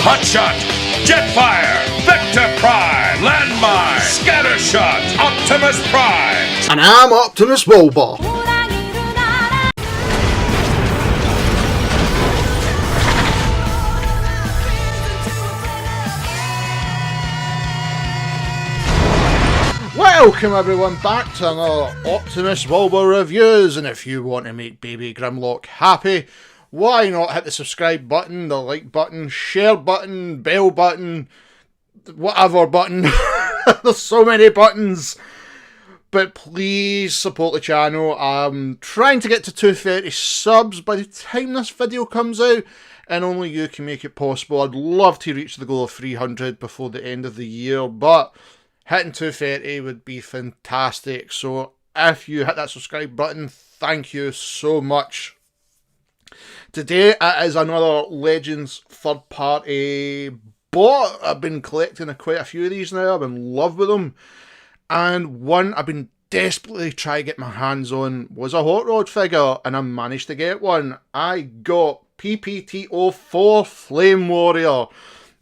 Hotshot, Jetfire, Vector Prime, Landmine, Scattershot, Optimus Prime. And I'm Optimus Wilbur. Welcome everyone back to another Optimus Wilbur Reviews, and if you want to make Baby Grimlock happy, why not hit the subscribe button, the like button, share button, bell button, whatever button. There's so many buttons. But please support the channel. I'm trying to get to 230 subs by the time this video comes out, and only you can make it possible. I'd love to reach the goal of 300 before the end of the year, but hitting 230 would be fantastic. So if you hit that subscribe button, thank you so much. Today it is another Legends third party bot. I've been collecting quite a few of these now. I'm in love with them. And one I've been desperately trying to get my hands on was a Hot Rod figure, and I managed to get one. I got PPT-04 Flame Warrior.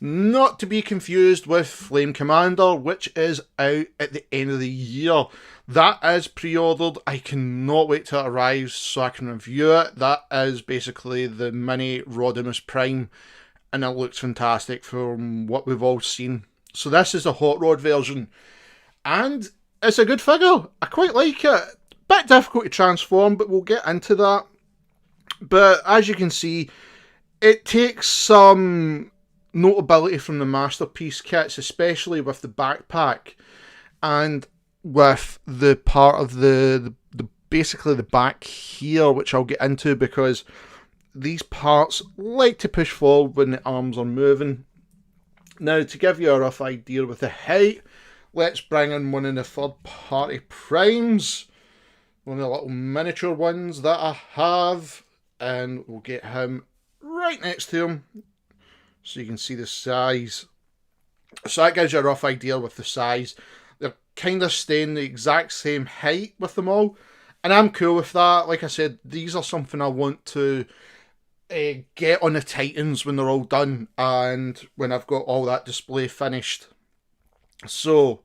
Not to be confused with Flame Commander, which is out at the end of the year. That is pre-ordered. I cannot wait till it arrives so I can review it. That is basically the mini Rodimus Prime, and it looks fantastic from what we've all seen. So this is the Hot Rod version, and it's a good figure. I quite like it. Bit difficult to transform, but we'll get into that. But as you can see, it takes some notability from the Masterpiece kits, especially with the backpack and with the part of the basically the back here, which I'll get into, because these parts like to push forward when the arms are moving. Now, to give you a rough idea with the height, let's bring in one of the third party primes, one of the little miniature ones that I have, and we'll get him right next to him so you can see the size. So that gives you a rough idea with the size. They're kind of staying the exact same height with them all, and I'm cool with that. Like I said, these are something I want to get on the Titans when they're all done, and when I've got all that display finished. So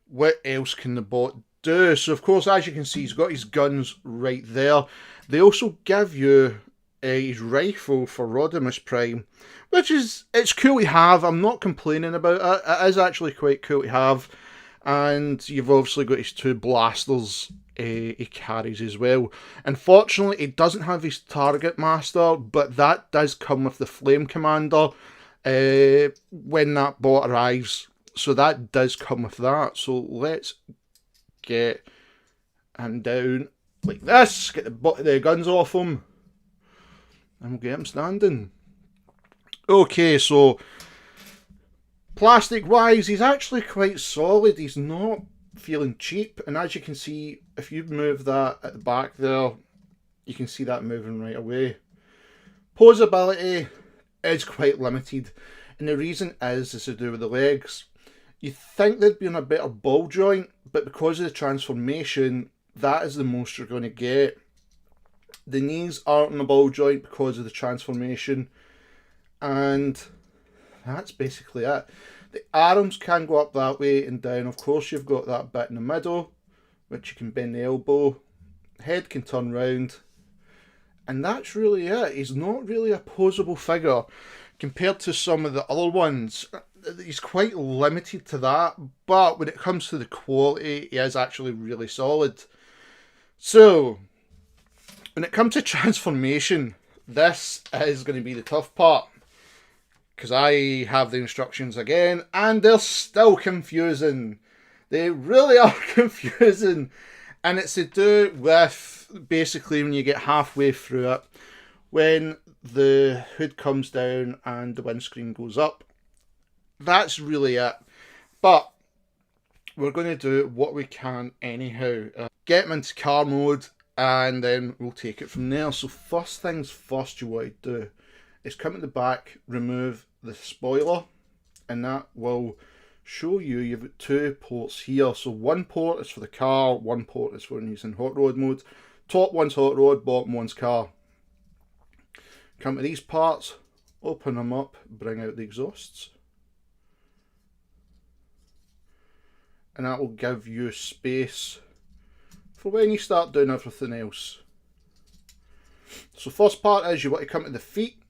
what else can the bot do? So of course, as you can see, he's got his guns right there. They also give you his rifle for Rodimus Prime, which is, it's cool to have. I'm not complaining about it. It is actually quite cool to have. And you've obviously got his two blasters he carries as well. Unfortunately, he doesn't have his Target Master, but that does come with the Flame Commander when that bot arrives. So that does come with that. So let's get him down like this, get the guns off him, and we'll get him standing. Okay, so plastic wise, he's actually quite solid. He's not feeling cheap, and as you can see, if you move that at the back there, you can see that moving right away. Posability is quite limited, and the reason is to do with the legs. You think they'd be on a better ball joint, but because of the transformation, that is the most you're going to get. The knees aren't on a ball joint because of the transformation, and that's basically it. The arms can go up that way and down. Of course, you've got that bit in the middle, which you can bend the elbow. Head can turn round, and that's really it. He's not really a posable figure compared to some of the other ones. He's quite limited to that, but when it comes to the quality, he is actually really solid. So when it comes to transformation, this is going to be the tough part, because I have the instructions again, and they're still confusing. They really are confusing, and it's to do with basically when you get halfway through it, when the hood comes down and the windscreen goes up. That's really it. But we're going to do what we can anyhow. Get him into car mode, and then we'll take it from there. So first things first, you want to do is come at the back, remove the spoiler, and that will show you've got two ports here. So one port is for the car, one port is for when he's in hot rod mode. Top one's hot rod, bottom one's car. Come to these parts, Open them up, bring out the exhausts. And that will give you space for when you start doing everything else. So first part is you want to come to the feet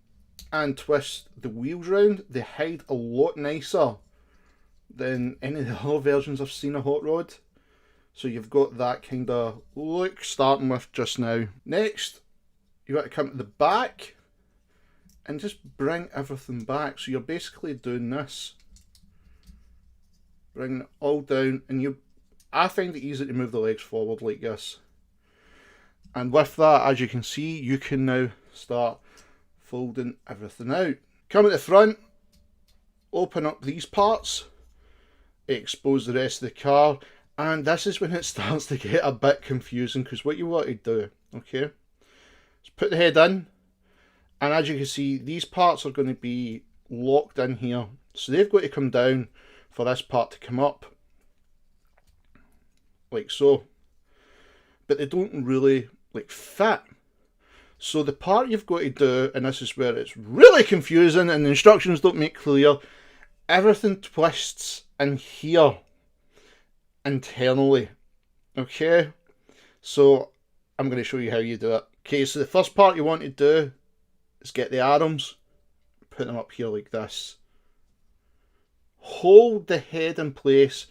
and twist the wheels round. They hide a lot nicer than any of the other versions I've seen of Hot Rod. So you've got that kind of look starting with just now. Next, you want to come to the back and just bring everything back. So you're basically doing this. Bring it all down, and I find it easy to move the legs forward like this. And with that, as you can see, you can now start folding everything out. Come at the front, open up these parts, expose the rest of the car, and this is when it starts to get a bit confusing, because what you want to do, okay, is put the head in, and as you can see, these parts are going to be locked in here, so they've got to come down for this part to come up, like so, but they don't really fit. So the part you've got to do, and this is where it's really confusing and the instructions don't make clear, everything twists in here internally. Okay, so I'm going to show you how you do it. Okay, so the first part you want to do is get the arms, put them up here like this. Hold the head in place,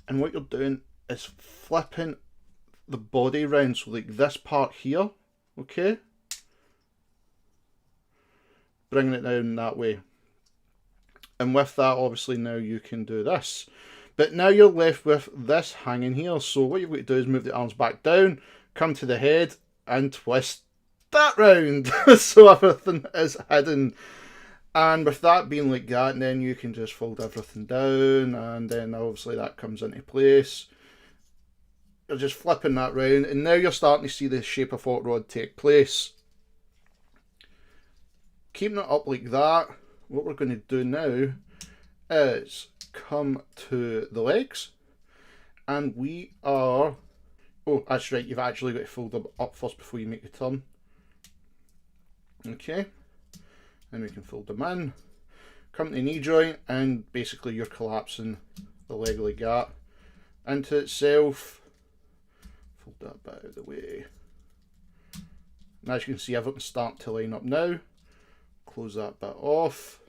and what you're doing is flipping the body round, so like this part here, okay? Bringing it down that way. And with that, obviously now you can do this. But now you're left with this hanging here, so what you've got to do is move the arms back down, come to the head, and twist that round, so everything is hidden. And with that being like that, then you can just fold everything down, and then obviously that comes into place. You're just flipping that round, and now you're starting to see the shape of Hot Rod take place. Keeping it up like that, what we're going to do now is come to the legs, and we are... Oh, that's right, you've actually got to fold them up first before you make the turn. Okay. Then we can fold them in, come to the knee joint, and basically you're collapsing the leg like that into itself. Fold that bit out of the way. And as you can see, everything's starting to line up now. Close that bit off.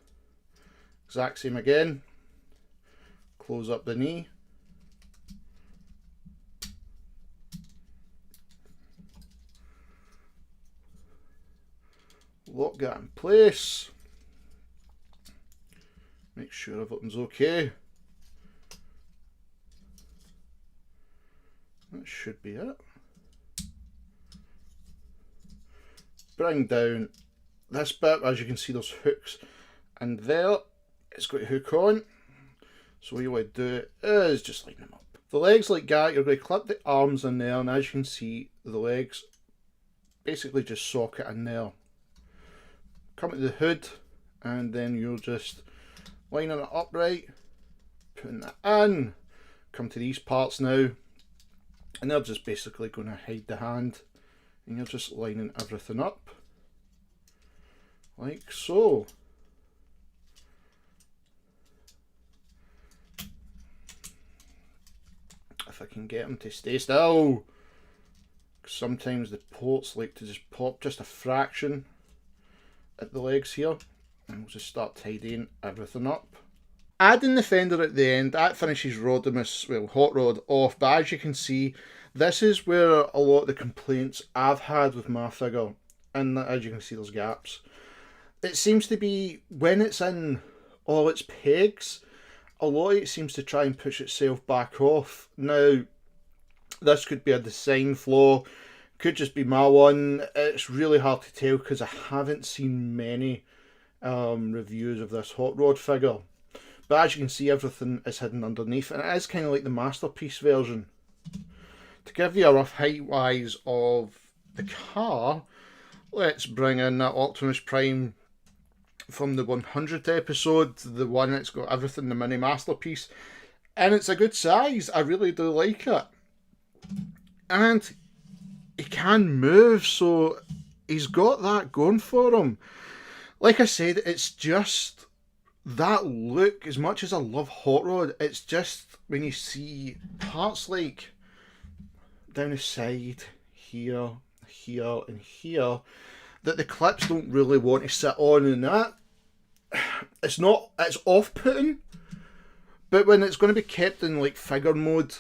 Exact same again. Close up the knee. Lock that in place. Make sure everything's okay. That should be it. Bring down this bit. As you can see, there's hooks, and there it's got to hook on. So what you want to do is just line them up. The legs like that, you're going to clip the arms in there, and as you can see, the legs basically just socket in there. Come to the hood, and then you're just lining it upright, putting that in. Come to these parts now, and they're just basically going to hide the hand, and you're just lining everything up like so. If I can get them to stay still, sometimes the ports like to just pop just a fraction at the legs here, and we'll just start tidying everything up. Adding the fender at the end, that finishes Hot Rod off, but as you can see, this is where a lot of the complaints I've had with my figure, and as you can see, there's gaps. It seems to be, when it's in all its pegs, a lot of it seems to try and push itself back off. Now, this could be a design flaw, could just be my one. It's really hard to tell because I haven't seen many reviews of this Hot Rod figure. But as you can see, everything is hidden underneath, and it is kind of like the Masterpiece version. To give you a rough height wise of the car, let's bring in that Optimus Prime from the 100th episode, the one that's got everything, the mini Masterpiece, and it's a good size. I really do like it, and he can move, so he's got that going for him. like I said, it's just that look. As much as I love Hot Rod, it's just when you see parts like down the side, here, here, and here, that the clips don't really want to sit on, and that it's off-putting. But when it's going to be kept in like figure mode,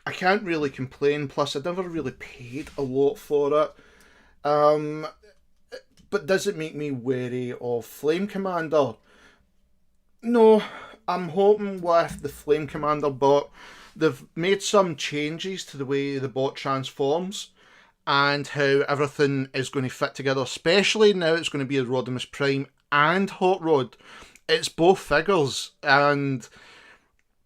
I can't really complain. Plus, I never really paid a lot for it. But does it make me wary of Flame Commander? No, I'm hoping with the Flame Commander bot, they've made some changes to the way the bot transforms and how everything is going to fit together, especially now it's going to be a Optimus Prime and Hot Rod. It's both figures, and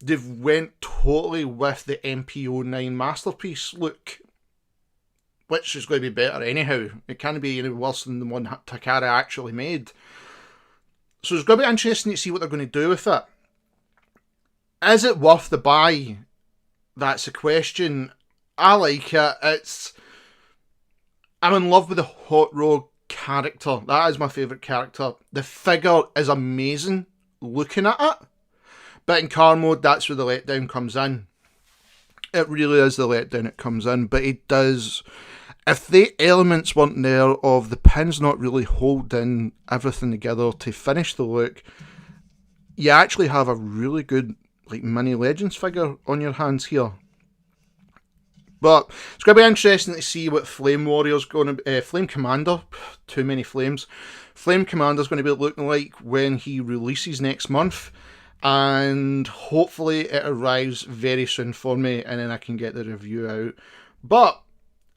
they've went totally with the MP09 Masterpiece look, which is going to be better anyhow. It can't be any worse than the one Takara actually made. So it's going to be interesting to see what they're going to do with it. Is it worth the buy? That's the question. I like it. I'm in love with the Hot Rod character. That is my favourite character. The figure is amazing looking at it. But in car mode, that's where the letdown comes in. It really is the letdown it comes in. But it does... If the elements weren't there of the pins not really holding everything together to finish the look, you actually have a really good like mini Legends figure on your hands here. But it's going to be interesting to see what Flame Warrior's going to... Flame Commander, too many flames. Flame Commander's going to be looking like when he releases next month. And hopefully it arrives very soon for me, and then I can get the review out. But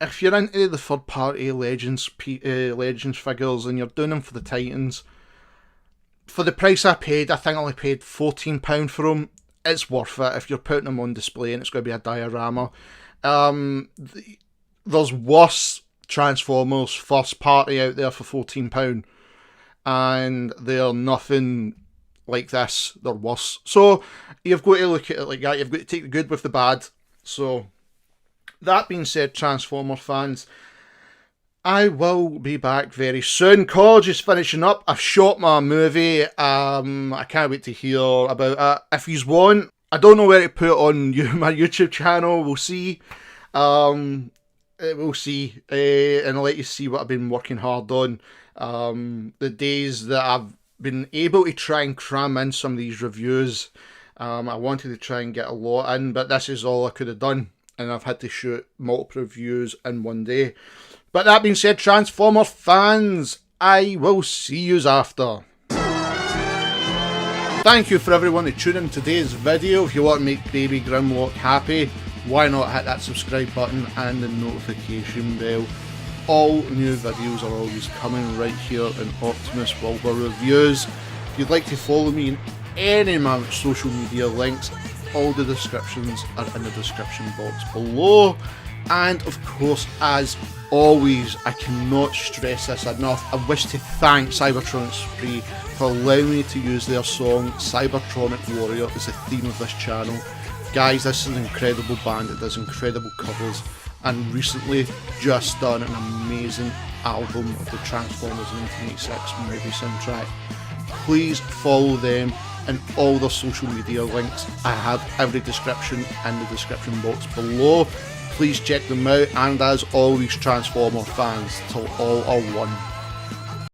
if you're into the third-party Legends figures and you're doing them for the Titans, for the price I paid, I think I only paid £14 for them. It's worth it if you're putting them on display and it's going to be a diorama. There's worse Transformers first party out there for £14, and they're nothing like this. They're worse. So you've got to look at it like that. You've got to take the good with the bad. So that being said, Transformer fans, I will be back very soon. College is finishing up. I've shot my movie. I can't wait to hear about it. If you want, I don't know where to put it on my YouTube channel. We'll see. We'll see. And I'll let you see what I've been working hard on. The days that I've been able to try and cram in some of these reviews. I wanted to try and get a lot in, but this is all I could have done. And I've had to shoot multiple reviews in one day. But that being said, Transformer fans, I will see yous after. Thank you for everyone who tuned in today's video. If you want to make Baby Grimlock happy, why not hit that subscribe button and the notification bell. All new videos are always coming right here in Optimus Wilbur Reviews. If you'd like to follow me in any of my social media links, all the descriptions are in the description box below. And of course, as always, I cannot stress this enough, I wish to thank Cybertronic Spree for allowing me to use their song Cybertronic Warrior as the theme of this channel. Guys, this is an incredible band, it does incredible covers, and recently just done an amazing album of the Transformers 1986 movie soundtrack. Please follow them and all their social media links. I have every description in the description box below. Please check them out, and as always, Transformer fans, till all are one.